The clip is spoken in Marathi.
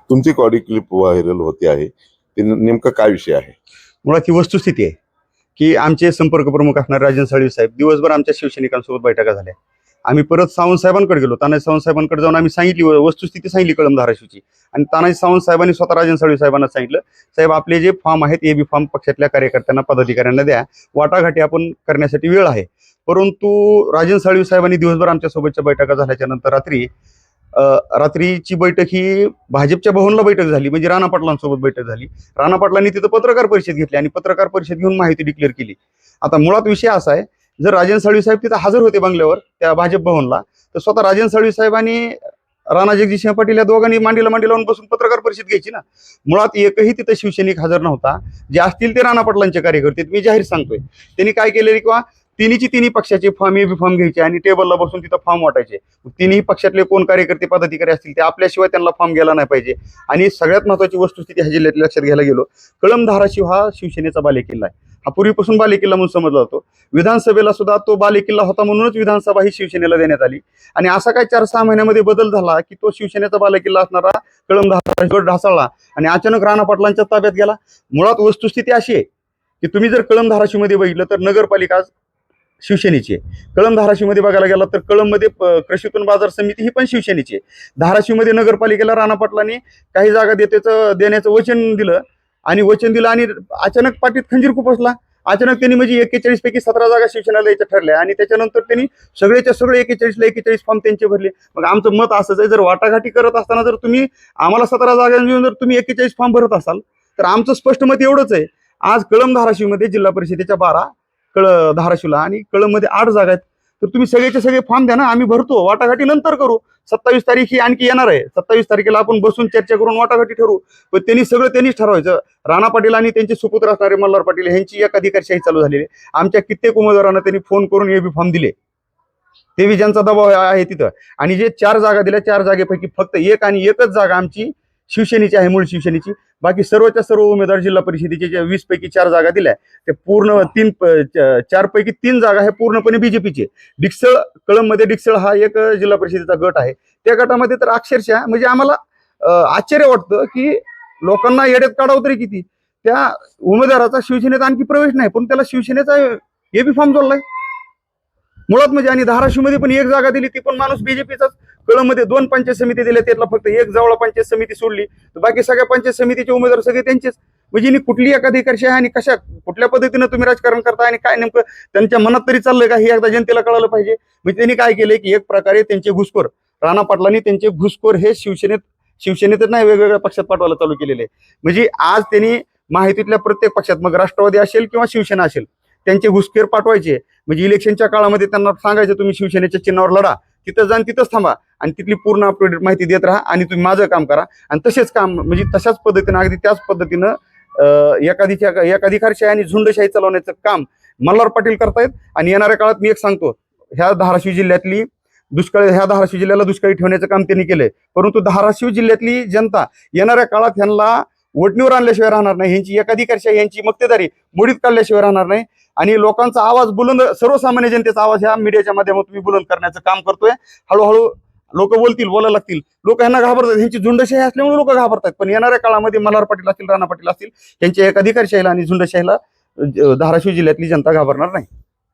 तुमची एक ऑडिओ क्लिप व्हायरल होते आहे, ते नेमकं काय विषय आहे? मुळात ही वस्तुस्थिती आहे की आमचे संपर्क प्रमुख असणारे राजन साळवी साहेब दिवसभर आमच्या शिवसैनिकांसोबत बैठका झाल्या. आम्ही परत सावंत साहेबांकडे गेलो. तानाजी सावंत साहेबांकडे जाऊन आम्ही सांगितली वस्तुस्थिती सांगितली कळम धाराशिवची. आणि तानाजी सावंत साहेबांनी स्वतः राजन साळवी साहेबांना सांगितलं, साहेब आपले जे फॉर्म आहेत ए बी फॉर्म पक्षातल्या कार्यकर्त्यांना पदाधिकाऱ्यांना द्या, वाटाघाटी आपण करण्यासाठी वेळ आहे. परंतु राजन साळवी साहेबांनी दिवसभर आमच्यासोबतच्या बैठका झाल्याच्या नंतर रात्रीची बैठक ही भाजपच्या भवनला बैठक झाली, म्हणजे राणा पाटलांसोबत बैठक झाली. राणा पाटलांनी तिथं पत्रकार परिषद घेतली आणि पत्रकार परिषद घेऊन माहिती डिक्लेअर केली. आता मुळात विषय असा आहे, जर राजन साळवी साहेब तिथं हजर होते बंगल्यावर त्या भाजप भवनला, तर स्वतः राजन साळवी साहेबांनी राणा जगजितसिंह पाटील या दोघांनी मांडीला मांडी लावून बसून पत्रकार परिषद घ्यायची ना. मुळात एकही तिथं शिवसैनिक हजर नव्हता. जे असतील ते राणा पाटलांचे कार्यकर्ते, मी जाहीर सांगतोय. त्यांनी काय केलेले किंवा तिन्ही पक्षाचे फॉर्म ए बी फॉर्म घ्यायचे आणि टेबलला बसून तिथं फॉर्म वाटायचे. तिन्ही पक्षातले कोण कार्यकर्ते पदाधिकारी असतील ते आपल्याशिवाय त्यांना फॉर्म गेला नाही पाहिजे. आणि सगळ्यात महत्वाची वस्तुस्थिती ह्या जिल्ह्यात लक्षात घ्यायला गेलो, कळम धाराशिव हा शिवसेनेचा बालेकिल्ला आहे. हा पूर्वीपासून बालेकिल्ला म्हणून समजला जातो. विधानसभेला सुद्धा तो बालेकिल्ला होता, म्हणूनच विधानसभा ही शिवसेनेला देण्यात आली. आणि असा काय 4-6 महिन्यामध्ये बदल झाला की तो शिवसेनेचा बालेकिल्ला असणारा कळम धाराशिव ढासळला आणि अचानक राणा पाटलांच्या ताब्यात गेला. मुळात वस्तुस्थिती अशी आहे की तुम्ही जर कळम धाराशिव मध्ये बघितलं तर नगरपालिका शिवसेनेची आहे. कळम धाराशिवमध्ये बघायला गेला तर कळममध्ये कृषी उत्पन्न बाजार समिती ही पण शिवसेनेची आहे. धाराशिवमध्ये नगरपालिकेला राणा पाटलांनी काही जागा देण्याचं वचन दिलं आणि अचानक पाठीत खंजीर खुपसला. अचानक त्यांनी म्हणजे 41 पैकी 17 जागा शिवसेनेला द्यायच्या ठरल्या आणि त्याच्यानंतर त्यांनी सगळेच्या सगळे 41ला 41 फॉर्म त्यांचे भरले. मग आमचं मत असंच आहे, जर वाटाघाटी करत असताना जर तुम्ही आम्हाला 17 जागा देऊन जर तुम्ही 41 फॉर्म भरत असाल तर आमचं स्पष्ट मत एवढंच आहे, आज कळम धाराशिवमध्ये जिल्हा परिषदेच्या 12, धाराशिवला आणि कळममध्ये 8 जागा आहेत. तर तुम्ही सगळेचे सगळे फॉर्म द्या ना, आम्ही भरतो. वाटाघाटी नंतर करू. 27 तारीख ही आणखी येणार आहे. 27 तारखेला आपण बसून चर्चा करून वाटाघाटी ठरवू. पण त्यांनीच ठरवायचं. राणा पाटील आणि त्यांचे सुपुत्र असणारे मल्हार पाटील यांची एक अधिकारशाही चालू झालेली. आमच्या कित्येक उमेदवारांना त्यांनी फोन करून एबी फॉर्म दिले. ते विजयांचा दबाव आहे तिथं. आणि जे 4 जागा दिल्या, 4 जागेपैकी फक्त एकच जागा आमची शिवसेनेची आहे, मूळ शिवसेनेची. बाकी सर्वच्या सर्व उमेदवार जिल्हा परिषदेचे जे 20 पैकी 4 जागा दिल्या ते पूर्ण 4 पैकी 3 जागा हे पूर्णपणे बीजेपीचे. कळममध्ये डिक्सळ हा एक जिल्हा परिषदेचा गट आहे. त्या गटामध्ये तर अक्षरशः म्हणजे आम्हाला आश्चर्य वाटतं की लोकांना येड्यात काढावं तरी किती. त्या उमेदवाराचा शिवसेनेचा आणखी प्रवेश नाही, पण त्याला शिवसेनेचा एबी फॉर्म जोडलाय मुळात म्हणजे. आणि धाराशिवमध्ये पण 1 जागा दिली, ती पण माणूस बीजेपीचाच. कळममध्ये 2 पंचायत समिती दिल्या, त्यातला फक्त 1 जवळ पंचायत समिती सोडली, तर बाकी सगळ्या पंचायत समितीचे उमेदवार सगळे त्यांचेच. म्हणजे कुठली एकाधिकारशाही आणि कुठल्या पद्धतीनं तुम्ही राजकारण करता आणि काय नेमकं त्यांच्या मनात तरी चाललंय का, हे एकदा जनतेला कळालं पाहिजे. म्हणजे त्यांनी काय केलंय की एक प्रकारे त्यांचे घुसखोर राणा पाटलांनी त्यांचे घुसखोर हे शिवसेनेतच नाही, वेगवेगळ्या पक्षात पाठवायला चालू केलेले. म्हणजे आज त्यांनी माहितीतल्या प्रत्येक पक्षात, मग राष्ट्रवादी असेल किंवा शिवसेना असेल, त्यांचे घुसखोर पाठवायचे. म्हणजे इलेक्शनच्या काळामध्ये त्यांना सांगायचं तुम्ही शिवसेनेच्या चिन्हावर लढा, तिथं जाऊन तिथंच थांबा आणि तिथली पूर्ण अपडेट माहिती देत राहा आणि तुम्ही माझं काम करा. आणि तसेच काम म्हणजे तशाच पद्धतीनं अगदी त्याच पद्धतीनं एकाधिकारशाही आणि झुंडशाही चालवण्याचं काम मल्हार पाटील करतायत. आणि येणाऱ्या काळात मी एक सांगतो, ह्या धाराशिव जिल्ह्याला दुष्काळी ठेवण्याचं काम त्यांनी केलंय. परंतु धाराशिव जिल्ह्यातली जनता येणाऱ्या काळात ह्यांना वटणीवर आणल्याशिवाय राहणार नाही. ह्यांची एकाधिकारशाही, ह्यांची मक्तेदारी मोडीत काढल्याशिवाय राहणार नाही. आणि लोकांचा आवाज बुलंद, सर्वसामान्य जनतेचा आवाज ह्या मीडियाच्या माध्यमातून मी बुलंद करण्याचं काम करतोय. हळूहळू लोक बोलायला लागतील. लोक ह्यांना घाबरतात, ह्यांची झुंडशाही असल्यामुळे लोक घाबरतात. पण येणाऱ्या काळामध्ये मल्हार पाटील असतील, राणा पाटील असतील, त्यांच्या एकाधिकारशाहीला आणि झुंडशाहीला धाराशिव जिल्ह्यातली जनता घाबरणार नाही.